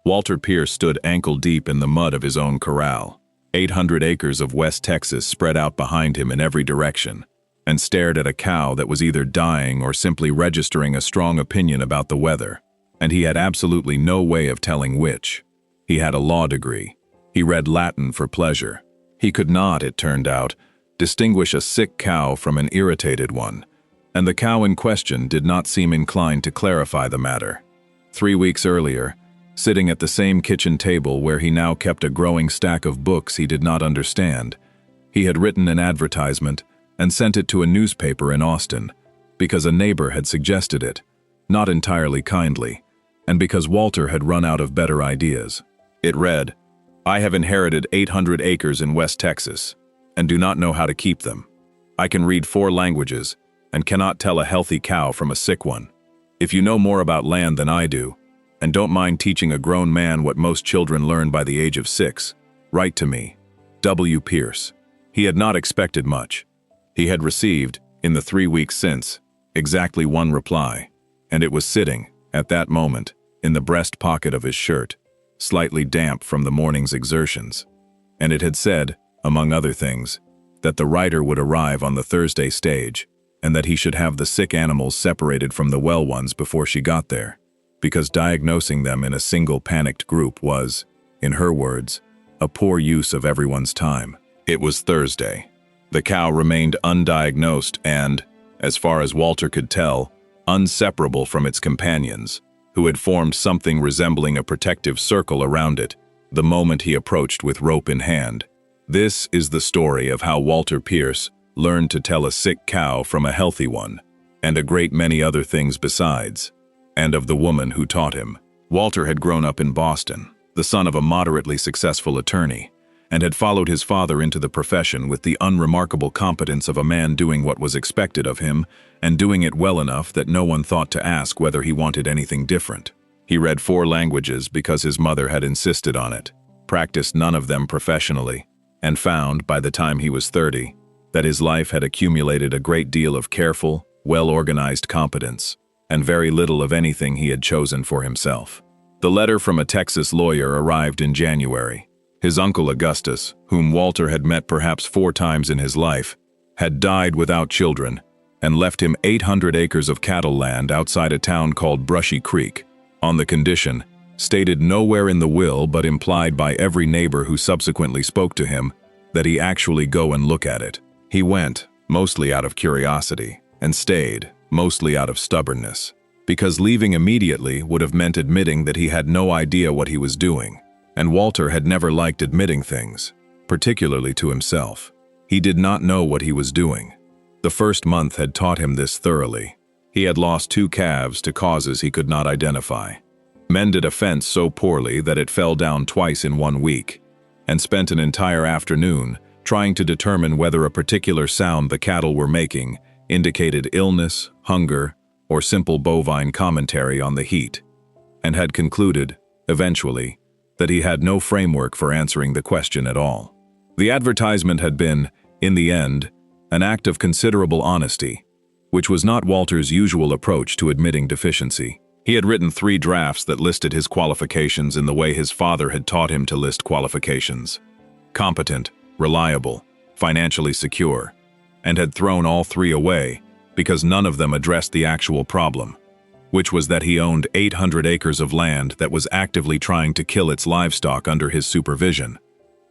Walter Pierce stood ankle-deep in the mud of his own corral, 800 acres of West Texas spread out behind him in every direction, and stared at a cow that was either dying or simply registering a strong opinion about the weather, and he had absolutely no way of telling which. He had a law degree. He read Latin for pleasure. He could not, it turned out, distinguish a sick cow from an irritated one, and the cow in question did not seem inclined to clarify the matter. 3 weeks earlier, sitting at the same kitchen table where he now kept a growing stack of books he did not understand, he had written an advertisement and sent it to a newspaper in Austin, because a neighbor had suggested it, not entirely kindly, and because Walter had run out of better ideas. It read, "I have inherited 800 acres in West Texas, and do not know how to keep them. I can read 4 languages, and cannot tell a healthy cow from a sick one. If you know more about land than I do, and don't mind teaching a grown man what most children learn by the age of 6, write to me, W. Pierce." He had not expected much. He had received, in the 3 weeks since, exactly one reply, and it was sitting, at that moment, in the breast pocket of his shirt, slightly damp from the morning's exertions, and it had said, among other things, that the writer would arrive on the Thursday stage, and that he should have the sick animals separated from the well ones before she got there, because diagnosing them in a single panicked group was, in her words, a poor use of everyone's time. It was Thursday. The cow remained undiagnosed and, as far as Walter could tell, inseparable from its companions, who had formed something resembling a protective circle around it the moment he approached with rope in hand. This is the story of how Walter Pierce learned to tell a sick cow from a healthy one, and a great many other things besides, and of the woman who taught him. Walter had grown up in Boston, the son of a moderately successful attorney, and had followed his father into the profession with the unremarkable competence of a man doing what was expected of him, and doing it well enough that no one thought to ask whether he wanted anything different. He read 4 languages because his mother had insisted on it, practiced none of them professionally, and found, by the time he was 30, that his life had accumulated a great deal of careful, well-organized competence, and very little of anything he had chosen for himself. The letter from a Texas lawyer arrived in January. His uncle Augustus, whom Walter had met perhaps 4 times in his life, had died without children and left him 800 acres of cattle land outside a town called Brushy Creek, on the condition, stated nowhere in the will but implied by every neighbor who subsequently spoke to him, that he actually go and look at it. He went, mostly out of curiosity, and stayed, mostly out of stubbornness, because leaving immediately would have meant admitting that he had no idea what he was doing. And Walter had never liked admitting things, particularly to himself. He did not know what he was doing. The first month had taught him this thoroughly. He had lost 2 calves to causes he could not identify, mended a fence so poorly that it fell down twice in 1 week, and spent an entire afternoon trying to determine whether a particular sound the cattle were making indicated illness, hunger, or simple bovine commentary on the heat, and had concluded, eventually, that he had no framework for answering the question at all. The advertisement had been, in the end, an act of considerable honesty, which was not Walter's usual approach to admitting deficiency. He had written 3 drafts that listed his qualifications in the way his father had taught him to list qualifications: competent, reliable, financially secure, and had thrown all 3 away because none of them addressed the actual problem, which was that he owned 800 acres of land that was actively trying to kill its livestock under his supervision,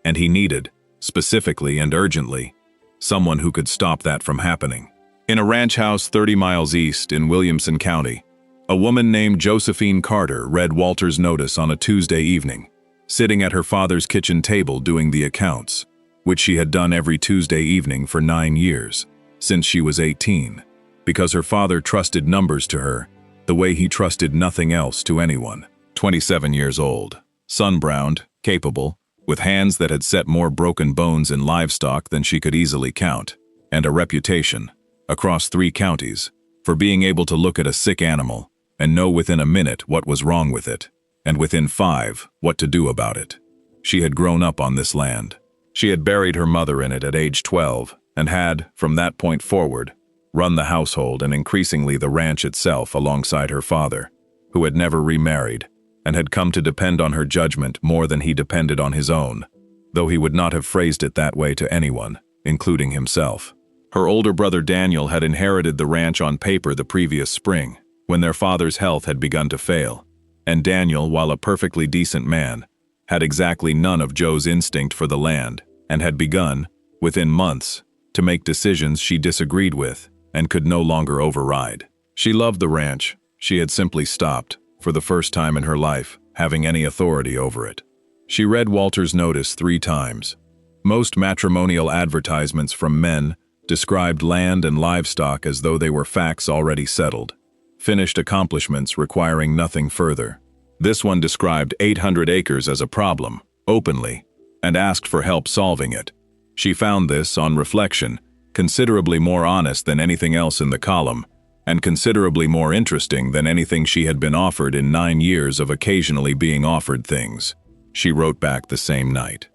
and he needed, specifically and urgently, someone who could stop that from happening. In a ranch house 30 miles east in Williamson County, a woman named Josephine Carter read Walter's notice on a Tuesday evening, sitting at her father's kitchen table doing the accounts, which she had done every Tuesday evening for 9 years, since she was 18, because her father trusted numbers to her the way he trusted nothing else to anyone. 27 years old, sun-browned, capable, with hands that had set more broken bones in livestock than she could easily count, and a reputation, across 3 counties, for being able to look at a sick animal and know within a minute what was wrong with it, and within 5 what to do about it. She had grown up on this land. She had buried her mother in it at age 12, and had, from that point forward, run the household and increasingly the ranch itself alongside her father, who had never remarried, and had come to depend on her judgment more than he depended on his own, though he would not have phrased it that way to anyone, including himself. Her older brother Daniel had inherited the ranch on paper the previous spring, when their father's health had begun to fail, and Daniel, while a perfectly decent man, had exactly none of Joe's instinct for the land, and had begun, within months, to make decisions she disagreed with and could no longer override. She loved the ranch. She had simply stopped, for the first time in her life, having any authority over it. She read Walter's notice 3 times. Most matrimonial advertisements from men described land and livestock as though they were facts already settled, finished accomplishments requiring nothing further. This one described 800 acres as a problem, openly, and asked for help solving it. She found this, on reflection, considerably more honest than anything else in the column, and considerably more interesting than anything she had been offered in 9 years of occasionally being offered things. She wrote back the same night.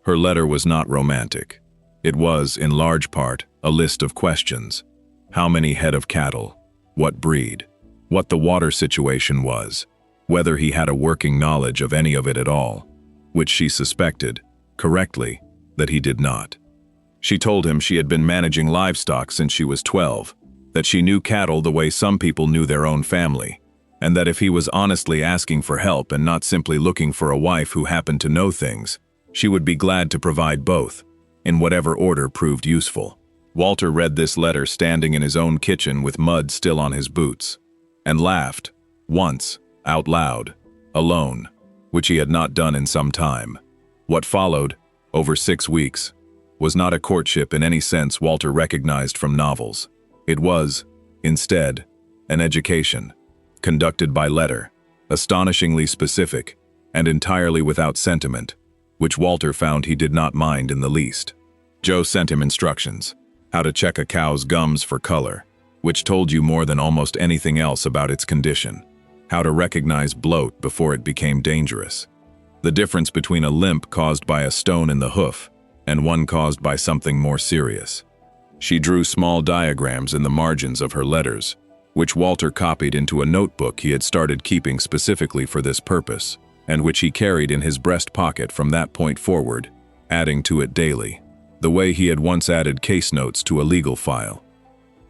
Her letter was not romantic. It was, in large part, a list of questions. How many head of cattle? What breed? What the water situation was? Whether he had a working knowledge of any of it at all, which she suspected, correctly, that he did not. She told him she had been managing livestock since she was 12, that she knew cattle the way some people knew their own family, and that if he was honestly asking for help and not simply looking for a wife who happened to know things, she would be glad to provide both, in whatever order proved useful. Walter read this letter standing in his own kitchen with mud still on his boots, and laughed, once, out loud, alone, which he had not done in some time. What followed, over 6 weeks, was not a courtship in any sense Walter recognized from novels. It was, instead, an education, conducted by letter, astonishingly specific, and entirely without sentiment, which Walter found he did not mind in the least. Joe sent him instructions, how to check a cow's gums for color, which told you more than almost anything else about its condition, how to recognize bloat before it became dangerous, the difference between a limp caused by a stone in the hoof and one caused by something more serious. She drew small diagrams in the margins of her letters, which Walter copied into a notebook he had started keeping specifically for this purpose, and which he carried in his breast pocket from that point forward, adding to it daily, the way he had once added case notes to a legal file.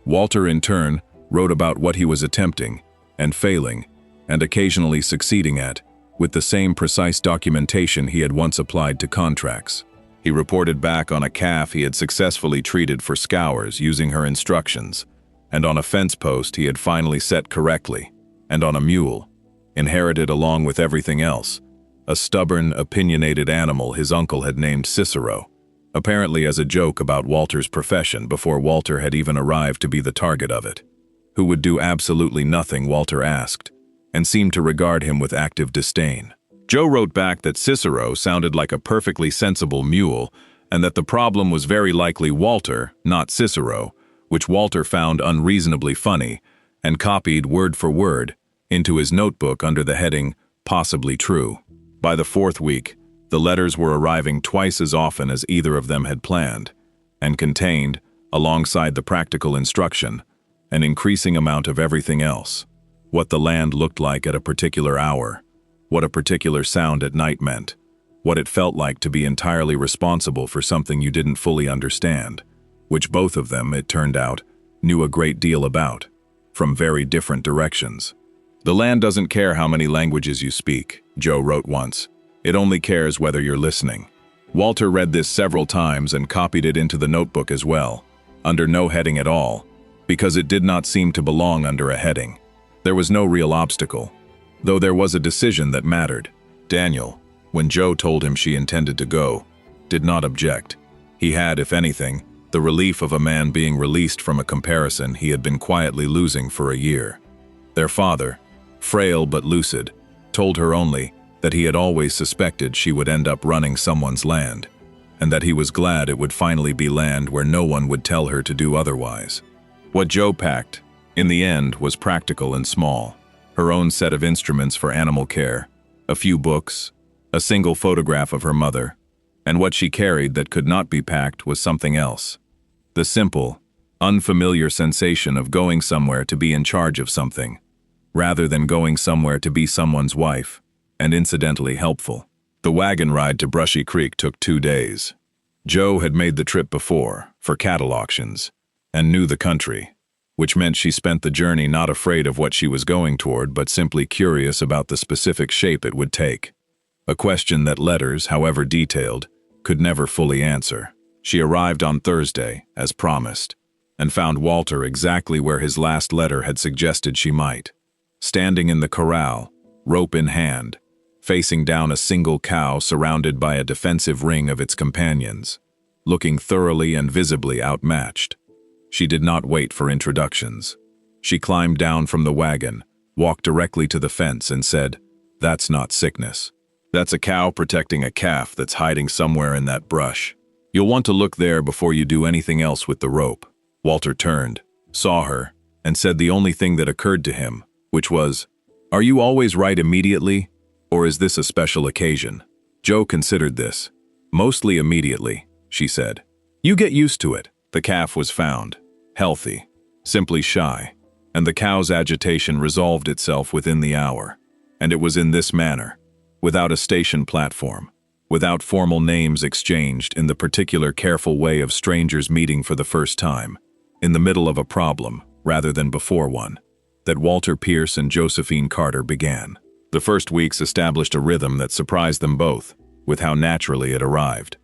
Walter, in turn, wrote about what he was attempting, and failing, and occasionally succeeding at, with the same precise documentation he had once applied to contracts. He reported back on a calf he had successfully treated for scours using her instructions, and on a fence post he had finally set correctly, and on a mule, inherited along with everything else, a stubborn, opinionated animal his uncle had named Cicero, apparently as a joke about Walter's profession before Walter had even arrived to be the target of it, who would do absolutely nothing Walter asked, and seemed to regard him with active disdain. Joe wrote back that Cicero sounded like a perfectly sensible mule, and that the problem was very likely Walter, not Cicero, which Walter found unreasonably funny, and copied word for word into his notebook under the heading, "Possibly True." By the 4th week, the letters were arriving twice as often as either of them had planned, and contained, alongside the practical instruction, an increasing amount of everything else. What the land looked like at a particular hour, what a particular sound at night meant, what it felt like to be entirely responsible for something you didn't fully understand, which both of them, it turned out, knew a great deal about, from very different directions. "The land doesn't care how many languages you speak," Joe wrote once. "It only cares whether you're listening." Walter read this several times and copied it into the notebook as well, under no heading at all, because it did not seem to belong under a heading. There was no real obstacle, though there was a decision that mattered. Daniel, when Joe told him she intended to go, did not object. He had, if anything, the relief of a man being released from a comparison he had been quietly losing for a year. Their father, frail but lucid, told her only that he had always suspected she would end up running someone's land, and that he was glad it would finally be land where no one would tell her to do otherwise. What Joe packed, in the end, was practical and small. Her own set of instruments for animal care, a few books, a single photograph of her mother, and what she carried that could not be packed was something else. The simple, unfamiliar sensation of going somewhere to be in charge of something, rather than going somewhere to be someone's wife, and incidentally helpful. The wagon ride to Brushy Creek took 2 days. Joe had made the trip before, for cattle auctions, and knew the country, which meant she spent the journey not afraid of what she was going toward but simply curious about the specific shape it would take. A question that letters, however detailed, could never fully answer. She arrived on Thursday, as promised, and found Walter exactly where his last letter had suggested she might. Standing in the corral, rope in hand, facing down a single cow surrounded by a defensive ring of its companions, looking thoroughly and visibly outmatched. She did not wait for introductions. She climbed down from the wagon, walked directly to the fence and said, "That's not sickness. That's a cow protecting a calf that's hiding somewhere in that brush. You'll want to look there before you do anything else with the rope." Walter turned, saw her, and said the only thing that occurred to him, which was, "Are you always right immediately, or is this a special occasion?" Joe considered this. "Mostly immediately," she said. "You get used to it." The calf was found, healthy, simply shy, and the cow's agitation resolved itself within the hour. And it was in this manner, without a station platform, without formal names exchanged in the particular careful way of strangers meeting for the first time, in the middle of a problem rather than before one, that Walter Pierce and Josephine Carter began. The first weeks established a rhythm that surprised them both, with how naturally it arrived.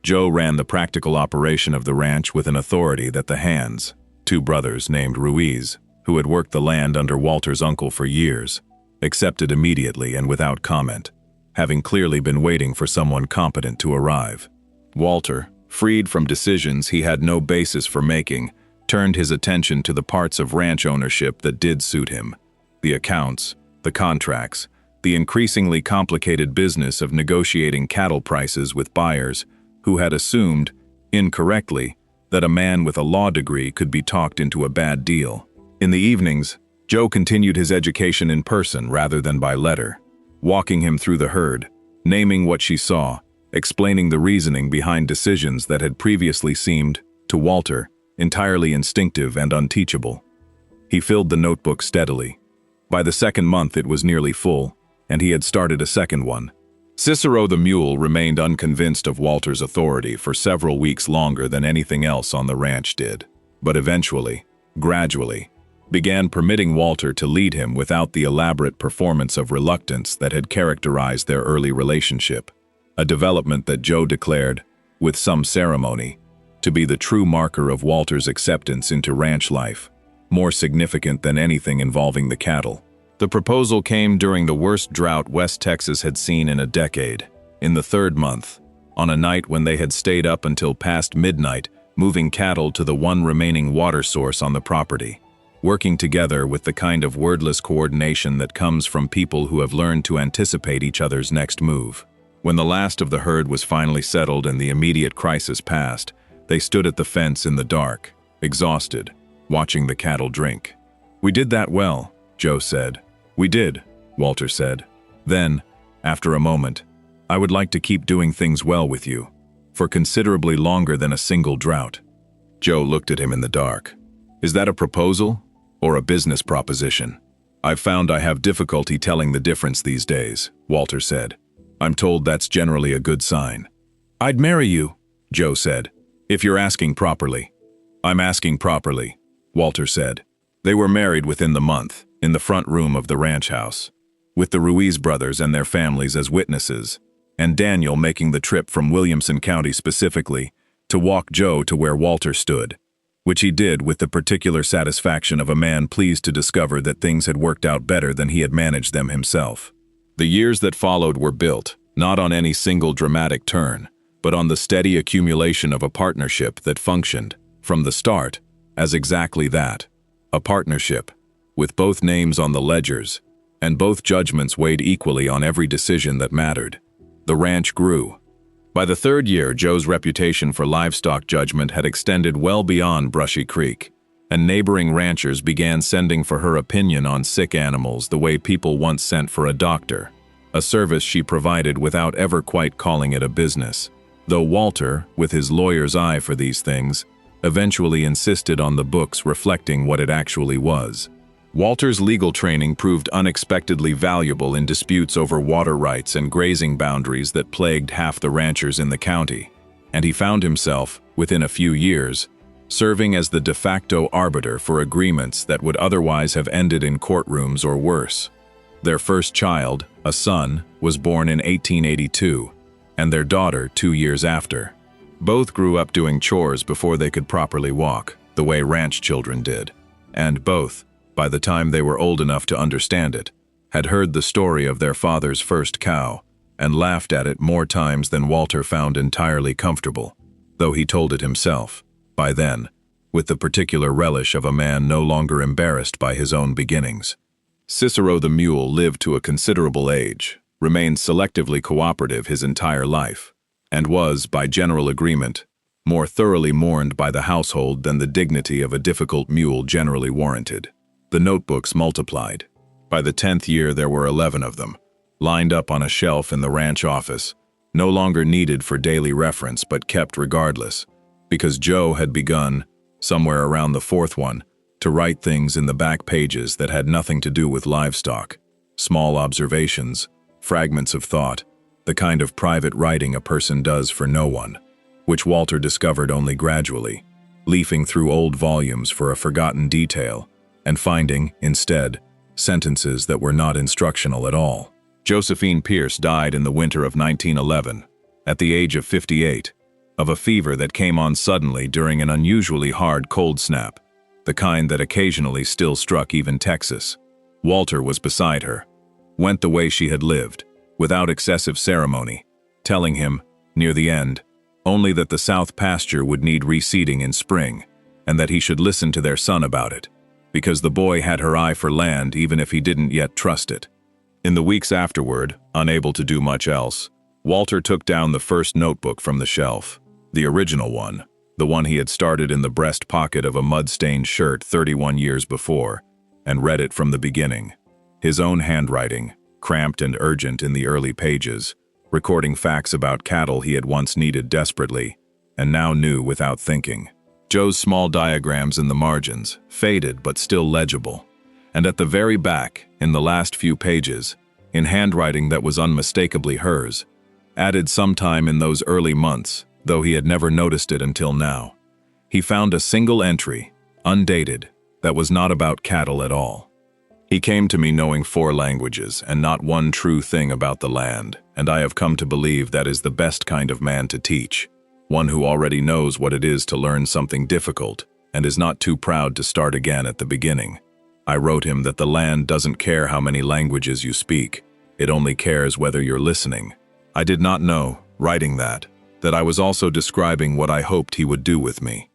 Joe ran the practical operation of the ranch with an authority that the Hands, 2 brothers named Ruiz, who had worked the land under Walter's uncle for years, accepted immediately and without comment, having clearly been waiting for someone competent to arrive. Walter, freed from decisions he had no basis for making, turned his attention to the parts of ranch ownership that did suit him: the accounts, the contracts, the increasingly complicated business of negotiating cattle prices with buyers who had assumed, incorrectly, that a man with a law degree could be talked into a bad deal. In the evenings, Joe continued his education in person rather than by letter, walking him through the herd, naming what she saw, explaining the reasoning behind decisions that had previously seemed, to Walter, entirely instinctive and unteachable. He filled the notebook steadily. By the second month it was nearly full, and he had started a second one. Cicero the mule remained unconvinced of Walter's authority for several weeks longer than anything else on the ranch did, but eventually, gradually, began permitting Walter to lead him without the elaborate performance of reluctance that had characterized their early relationship, a development that Joe declared, with some ceremony, to be the true marker of Walter's acceptance into ranch life, more significant than anything involving the cattle. The proposal came during the worst drought West Texas had seen in a decade, in the 3rd month, on a night when they had stayed up until past midnight, moving cattle to the one remaining water source on the property, working together with the kind of wordless coordination that comes from people who have learned to anticipate each other's next move. When the last of the herd was finally settled and the immediate crisis passed, they stood at the fence in the dark, exhausted, watching the cattle drink. "We did that well," Joe said. "We did," Walter said. Then, after a moment, "I would like to keep doing things well with you, for considerably longer than a single drought." Joe looked at him in the dark. "Is that a proposal or a business proposition?" "I've found I have difficulty telling the difference these days," Walter said. "I'm told that's generally a good sign." "I'd marry you," Joe said, "if you're asking properly." "I'm asking properly," Walter said. They were married within the month, in the front room of the ranch house, with the Ruiz brothers and their families as witnesses, and Daniel making the trip from Williamson County specifically to walk Joe to where Walter stood, which he did with the particular satisfaction of a man pleased to discover that things had worked out better than he had managed them himself. The years that followed were built, not on any single dramatic turn, but on the steady accumulation of a partnership that functioned, from the start, as exactly that, a partnership, with both names on the ledgers, and both judgments weighed equally on every decision that mattered. The ranch grew. By the 3rd year, Joe's reputation for livestock judgment had extended well beyond Brushy Creek, and neighboring ranchers began sending for her opinion on sick animals the way people once sent for a doctor, a service she provided without ever quite calling it a business, though Walter, with his lawyer's eye for these things, eventually insisted on the books reflecting what it actually was. Walter's legal training proved unexpectedly valuable in disputes over water rights and grazing boundaries that plagued half the ranchers in the county, and he found himself, within a few years, serving as the de facto arbiter for agreements that would otherwise have ended in courtrooms or worse. Their first child, a son, was born in 1882, and their daughter 2 years after. Both grew up doing chores before they could properly walk, the way ranch children did, and both, by the time they were old enough to understand it, had heard the story of their father's first cow and laughed at it more times than Walter found entirely comfortable, though he told it himself, by then, with the particular relish of a man no longer embarrassed by his own beginnings. Cicero the mule lived to a considerable age, remained selectively cooperative his entire life, and was, by general agreement, more thoroughly mourned by the household than the dignity of a difficult mule generally warranted. The notebooks multiplied. By the 10th year there were 11 of them, lined up on a shelf in the ranch office, no longer needed for daily reference but kept regardless, because Joe had begun, somewhere around the 4th one, to write things in the back pages that had nothing to do with livestock, small observations, fragments of thought, the kind of private writing a person does for no one, which Walter discovered only gradually, leafing through old volumes for a forgotten detail, and finding, instead, sentences that were not instructional at all. Josephine Pierce died in the winter of 1911, at the age of 58, of a fever that came on suddenly during an unusually hard cold snap, the kind that occasionally still struck even Texas. Walter was beside her, went the way she had lived, without excessive ceremony, telling him, near the end, only that the south pasture would need reseeding in spring, and that he should listen to their son about it, because the boy had her eye for land even if he didn't yet trust it. In the weeks afterward, unable to do much else, Walter took down the first notebook from the shelf, the original one, the one he had started in the breast pocket of a mud-stained shirt 31 years before, and read it from the beginning. His own handwriting, cramped and urgent in the early pages, recording facts about cattle he had once needed desperately, and now knew without thinking. Joe's small diagrams in the margins, faded but still legible, and at the very back, in the last few pages, in handwriting that was unmistakably hers, added sometime in those early months, though he had never noticed it until now. He found a single entry, undated, that was not about cattle at all. He came to me knowing 4 languages and not one true thing about the land, and I have come to believe that is the best kind of man to teach, one who already knows what it is to learn something difficult and is not too proud to start again at the beginning. I wrote him that the land doesn't care how many languages you speak, it only cares whether you're listening. I did not know, writing that I was also describing what I hoped he would do with me.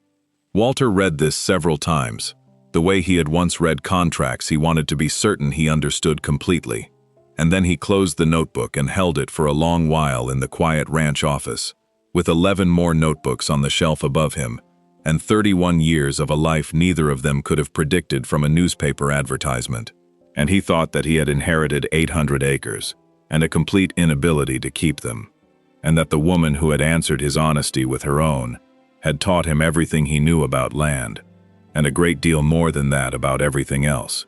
Walter read this several times. The way he had once read contracts he wanted to be certain he understood completely. And then he closed the notebook and held it for a long while in the quiet ranch office, with 11 more notebooks on the shelf above him, and 31 years of a life neither of them could have predicted from a newspaper advertisement. And he thought that he had inherited 800 acres, and a complete inability to keep them, and that the woman who had answered his honesty with her own had taught him everything he knew about land, and a great deal more than that about everything else,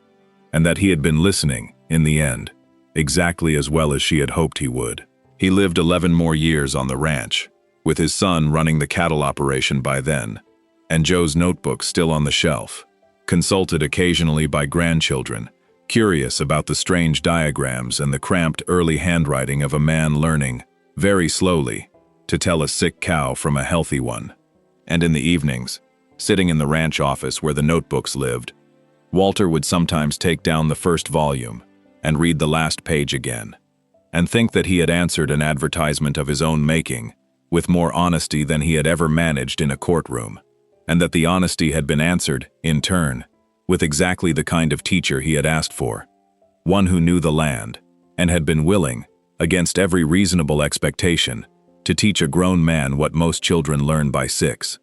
and that he had been listening, in the end, exactly as well as she had hoped he would. He lived 11 more years on the ranch, with his son running the cattle operation by then, and Joe's notebook still on the shelf, consulted occasionally by grandchildren, curious about the strange diagrams and the cramped early handwriting of a man learning, very slowly, to tell a sick cow from a healthy one. And in the evenings, sitting in the ranch office where the notebooks lived, Walter would sometimes take down the first volume and read the last page again, and think that he had answered an advertisement of his own making with more honesty than he had ever managed in a courtroom, and that the honesty had been answered, in turn, with exactly the kind of teacher he had asked for, one who knew the land and had been willing, against every reasonable expectation, to teach a grown man what most children learn by 6.